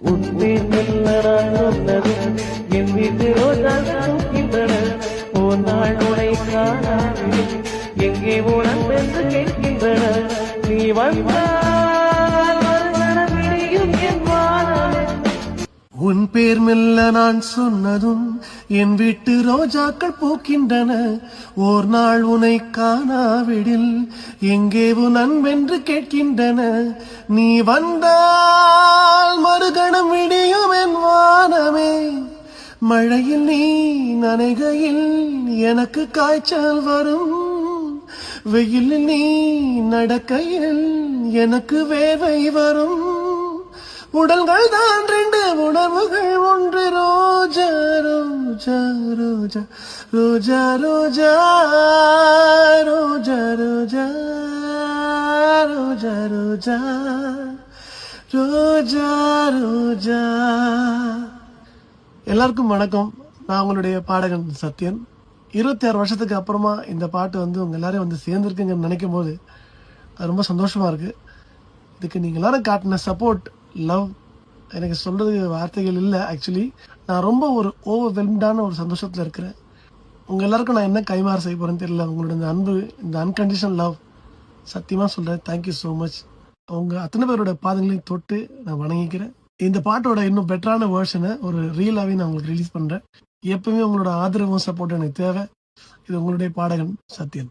உன் பேர் நான் சொன்னது என் வீட்டு ரோஜால் தூக்கின்றன ஒரு நாள் உனை காணாது எங்கே உணன் என்று கேட்கின்றன நீ வந்தால் மறுமணமிடையும் என் வானமே. உன் பேர் மெல்ல நான் சொன்னதும் என் வீட்டு ரோஜாக்கள் பூக்கின்றன ஓர் நாள் உனை காணாவிடில் எங்கே உன் அன்பென்று கேட்கின்றன நீ வந்தால் மறுகணம் விடியும் என் வானமே. மழையில் நீ நனைகையில் எனக்கு காய்ச்சல் வரும் வெயிலில் நீ நடக்கையில் எனக்கு வேர்வை வரும் உடல்கள் தான் ரெண்டு உணர்வுகள் ஒன்று ரோஜா ரோஜா ரோஜா ரோஜா ரோஜா ரோஜா ரோஜா ரோஜா ரோஜா ரோஜா ரோஜா. எல்லாருக்கும் வணக்கம். நான் உங்களுடைய பாடகன் சத்யன். 26 வருஷத்துக்கு அப்புறமா இந்த பாட்டு உங்க எல்லாரையும் சேர்ந்துருக்குங்கன்னு நினைக்கும் போது அது ரொம்ப சந்தோஷமா இருக்கு. இதுக்கு நீங்க எல்லாரும் காட்டின சப்போர்ட், லவ், எனக்கு சொல்றதுக்கு வார்த்தைகள் இல்லை. ஆக்சுவலி நான் ரொம்ப ஒரு ஓவர்வெல்ம்டான ஒரு சந்தோஷத்துல இருக்கிறேன். உங்க எல்லாருக்கும் நான் என்ன கைமாறு செய்ய போறேன்னு தெரியல. உங்களோட இந்த அன்பு, இந்த அன்கண்டிஷனல் லவ், சத்தியமா சொல்றேன், தேங்க்யூ ஸோ மச். அவங்க அத்தனை பேரோட பாதங்களையும் தொட்டு நான் வணங்கிக்கிறேன். இந்த பாட்டோட இன்னும் பெட்டரான வேர்ஷனை ஒரு ரீலாவே நான் உங்களுக்கு ரிலீஸ் பண்றேன். எப்பவுமே உங்களோட ஆதரவும் சப்போர்ட் எனக்கு தேவை. இது உங்களுடைய பாடகன் சத்யன்.